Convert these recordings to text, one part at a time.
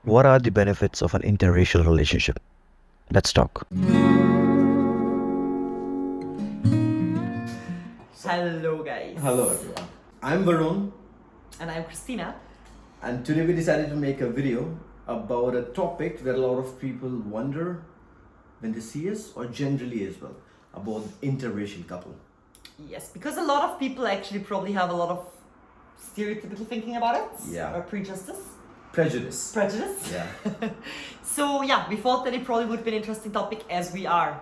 What are the benefits of an interracial relationship? Let's talk. Hello guys. Hello everyone. I'm Varun, And I'm Christina. and today we decided to make a video about a topic where a lot of people wonder when they see us, or generally as well, about interracial couple. Yes, because a lot of people actually probably have a lot of stereotypical thinking about it. Yeah. Or prejudice. Prejudice. Prejudice. Yeah. So yeah, we thought that it probably would be an interesting topic as we are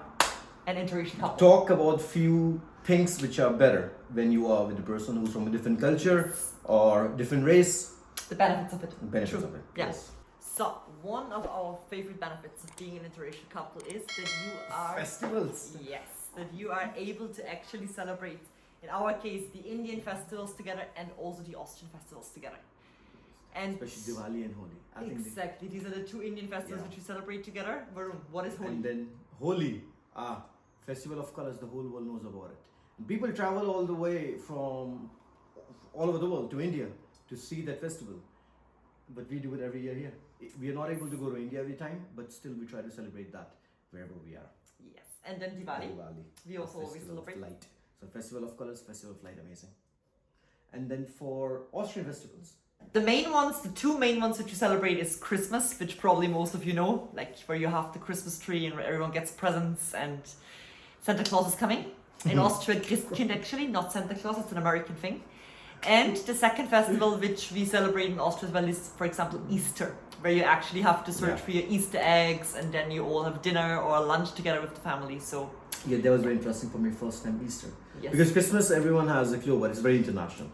an interracial couple. Talk about few things which are better when you are with a person who's from a different culture or different race. The benefits of it. Benefits True. of it. Yeah. Yes. So one of our favorite benefits of being an interracial couple is that you are Festivals. Yes, that you are able to actually celebrate, in our case, the Indian festivals together and also the Austrian festivals together. And Especially Diwali and Holi. I think exactly, these are the two Indian festivals Yeah. which we celebrate together. Varun, what is Holi? And then Holi, Festival of Colors, the whole world knows about it. And people travel all the way from all over the world to India to see that festival. But we do it every year here. We are not able to go to India every time, but still we try to celebrate that wherever we are. Yes, and then Diwali. We the also always Festival of celebrate. Light. So Festival of Colors, Festival of Light, amazing. And then for Austrian festivals, The main ones, the two main ones which you celebrate is Christmas, which probably most of you know, like where you have the Christmas tree and where everyone gets presents and Santa Claus is coming. In Austria, Christkind actually, not Santa Claus, it's an American thing. And the second festival which we celebrate in Austria as well is, for example, Easter, where you actually have to search Yeah. for your Easter eggs and then you all have dinner or lunch together with the family. So, yeah, that was very interesting for me first time Easter. yes. Because Christmas, everyone has a clue, but it's very international.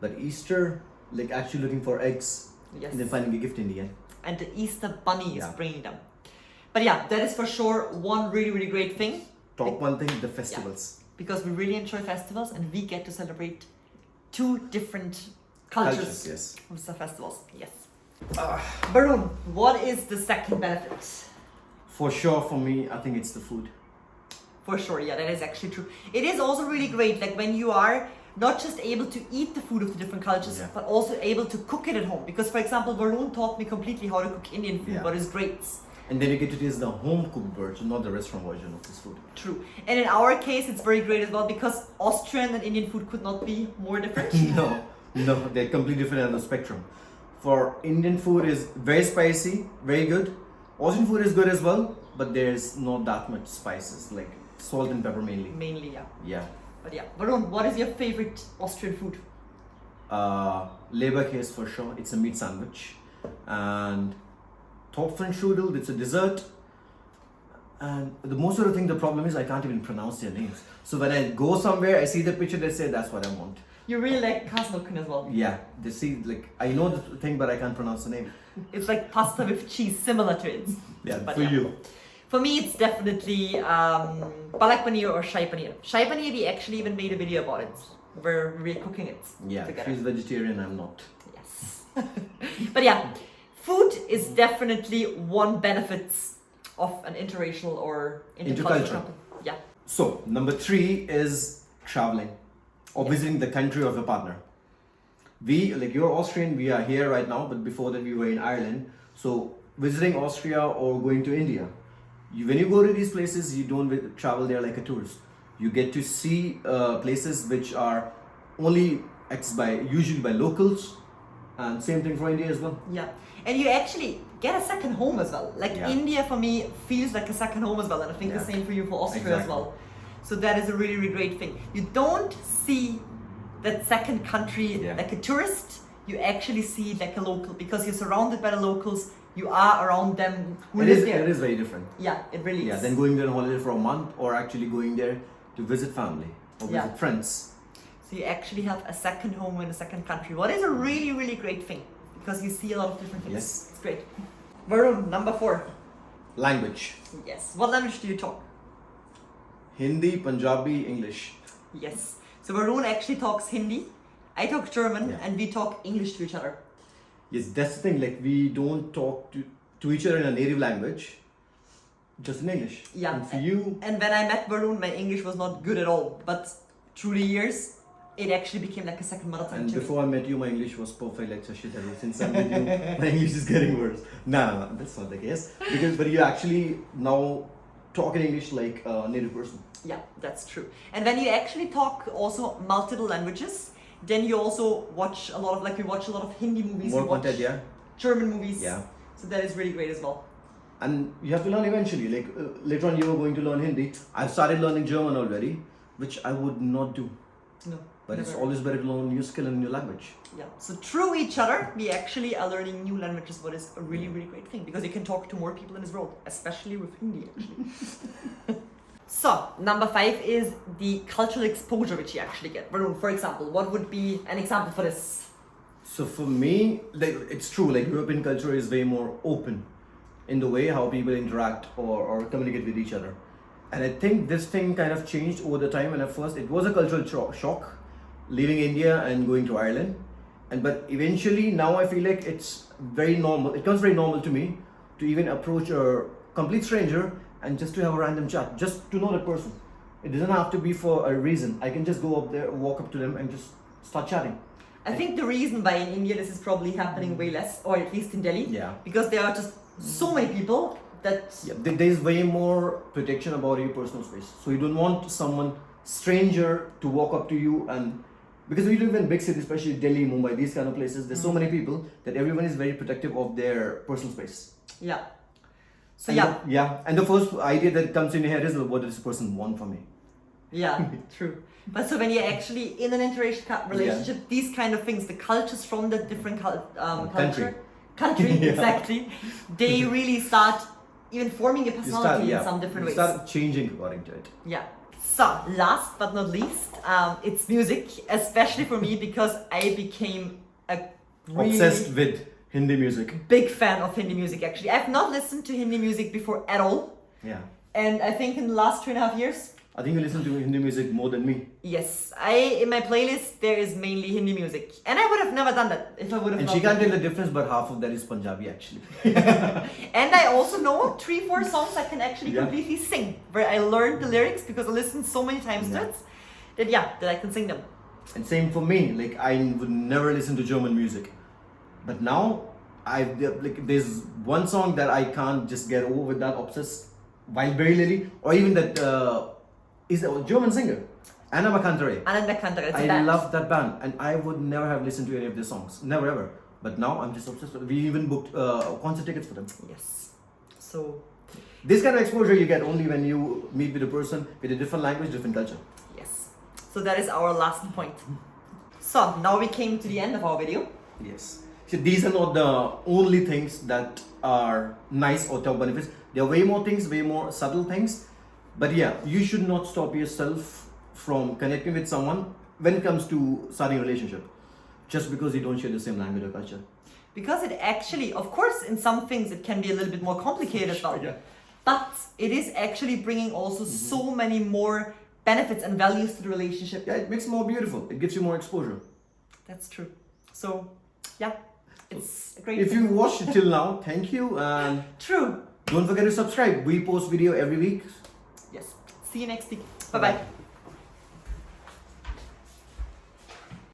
But Easter, like actually looking for eggs Yes. and then finding a gift in the end. And the Easter bunny is Yeah. bringing them. But yeah, that is for sure one really, really great thing. Top one thing, the festivals. Because we really enjoy festivals and we get to celebrate two different cultures Yes. with the festivals. Yes. Varun, what is the second benefit? For sure, for me, I think it's the food. For sure, yeah, that is actually true. It is also really great, like when you are not just able to eat the food of the different cultures, Yeah. but also able to cook it at home. Because, for example, Varun taught me completely how to cook Indian food, Yeah. what is great. And then you get to taste the home cooked version, not the restaurant version of this food. True. And in our case, it's very great as well because Austrian and Indian food could not be more different. No, they're completely different on the spectrum. For Indian food is very spicy, very good. Austrian food is good as well, but there's not that much spices, like salt and pepper mainly. Mainly, yeah. Yeah. But yeah, Varun, what is your favorite Austrian food? Leberkäse for sure. It's a meat sandwich. And Topfenstrudel, it's a dessert. And the most of the thing, the problem is I can't even pronounce their names. So when I go somewhere, I see the picture, they say that's what I want. You really like Kasnelken as well. Yeah, they see, like, I know the thing, but I can't pronounce the name. It's like pasta with cheese, similar to it. Yeah, But for yeah. you. For me, it's definitely palak paneer or shai paneer. Shai paneer, we actually even made a video about it, where we're cooking it Yeah, together. she's vegetarian, I'm not. Yes. But yeah, food is definitely one benefit of an interracial or intercultural Intercultural. couple. Yeah. So, number 3 is traveling or Yes. visiting the country of your partner. We, like you're Austrian, we are here right now, but before that we were in Ireland. So, visiting Austria or going to India. When you go to these places, you don't travel there like a tourist. You get to see places which are only accessed usually by locals, and same thing for India as well. Yeah, and you actually get a second home as well. Like Yeah. India for me feels like a second home as well, and I think the Yeah. same for you for Austria as Exactly. well. So that is a really, really great thing. You don't see that second country Yeah. like a tourist. You actually see it like a local because you're surrounded by the locals. You are around them who It live is, there. it is very different. Yeah, it really Yeah, is. then going there on holiday for a month, or actually going there to visit family or Yeah. visit friends. So you actually have a second home in a second country. What is a really, really great thing because you see a lot of different things. Yes. It's great. Varun, number 4. Language. Yes. What language do you talk? Hindi, Punjabi, English. Yes. So Varun actually talks Hindi. I talk German, Yeah. and we talk English to each other. Yes, that's the thing. Like, we don't talk to each other in a native language, just in English. Yeah. And for you, And when I met Varun, my English was not good at all. But through the years, it actually became like a second mother tongue And to me. before I met you, my English was perfect like Shashi Tharoor. Since I'm with you, my English is getting worse. No, that's not the case. But you actually now talk in English like a native person. Yeah, that's true. And when you actually talk also multiple languages, then you also watch a lot of, like we watch a lot of Hindi movies, More we watch content, yeah. German movies. Yeah. So that is really great as well. And you have to learn eventually. Like later on, you were going to learn Hindi. I've started learning German already, which I would not do. No. But it's never. always better to learn a new skill and a new language. Yeah. So through each other, we actually are learning new languages, what is a really, really great thing because you can talk to more people in this world, especially with Hindi actually. So, number 5 is the cultural exposure which you actually get. Varun, for example, what would be an example for this? So for me, like it's true. Like European culture is way more open in the way how people interact or communicate with each other. And I think this thing kind of changed over the time. And at first, it was a cultural shock, leaving India and going to Ireland. But eventually, now I feel like it's very normal. It comes very normal to me to even approach a complete stranger and just to have a random chat, just to know that person. It doesn't have to be for a reason. I can just go up there, walk up to them, and just start chatting. I think the reason why in India this is probably happening way less, or at least in Delhi, Yeah. because there are just so many people that Yeah, there's way more protection about your personal space. So you don't want someone stranger to walk up to you and because we live in big cities, especially Delhi, Mumbai, these kind of places. There's so many people that everyone is very protective of their personal space. yeah. So And yeah, yeah. And the first idea that comes in your head is, what does this person want from me? yeah, true. But so when you're actually in an interracial relationship, these kind of things, the cultures from the different country, Yeah. exactly, they really start even forming your personality in some different you ways. start changing according to it. Yeah. So, last but not least, it's music, especially for me because I became a really Obsessed with Hindi music. big fan of Hindi music actually. I've not listened to Hindi music before at all. Yeah. And I think in the last 2.5 years, I think you listen to Hindi music more than me. yes, in my playlist there is mainly Hindi music. And I would have never done that if I would have And not she can't done tell the difference, but half of that is Punjabi actually. And I also know 3-4 songs I can actually Yeah. completely sing, where I learned the lyrics because I listened so many times to it that I can sing them. And same for me. Like I would never listen to German music, but now there's one song that I can't just get over with that obsessed. Wildberry Lily, or even that is a German singer, Anna Makantare. Ananda Kantara, it's a I band. love that band, and I would never have listened to any of their songs, never ever. But now I'm just obsessed with it. We even booked concert tickets for them. Yes. So, This kind of exposure you get only when you meet with a person with a different language, different culture. yes. So that is our last point. So, now we came to the end of our video. Yes. So these are not the only things that are nice or top benefits. There are way more things, way more subtle things. But yeah, you should not stop yourself from connecting with someone when it comes to starting a relationship, just because you don't share the same language or culture. Because it actually, of course, in some things it can be a little bit more complicated as well. Yeah. But it is actually bringing also so many more benefits and values to the relationship. Yeah, it makes it more beautiful. It gives you more exposure. That's true. So, yeah, it's a great If thing. you watched it till now, thank you, and True. don't forget to subscribe. We post video every week. Yes. See you next week. Bye-bye.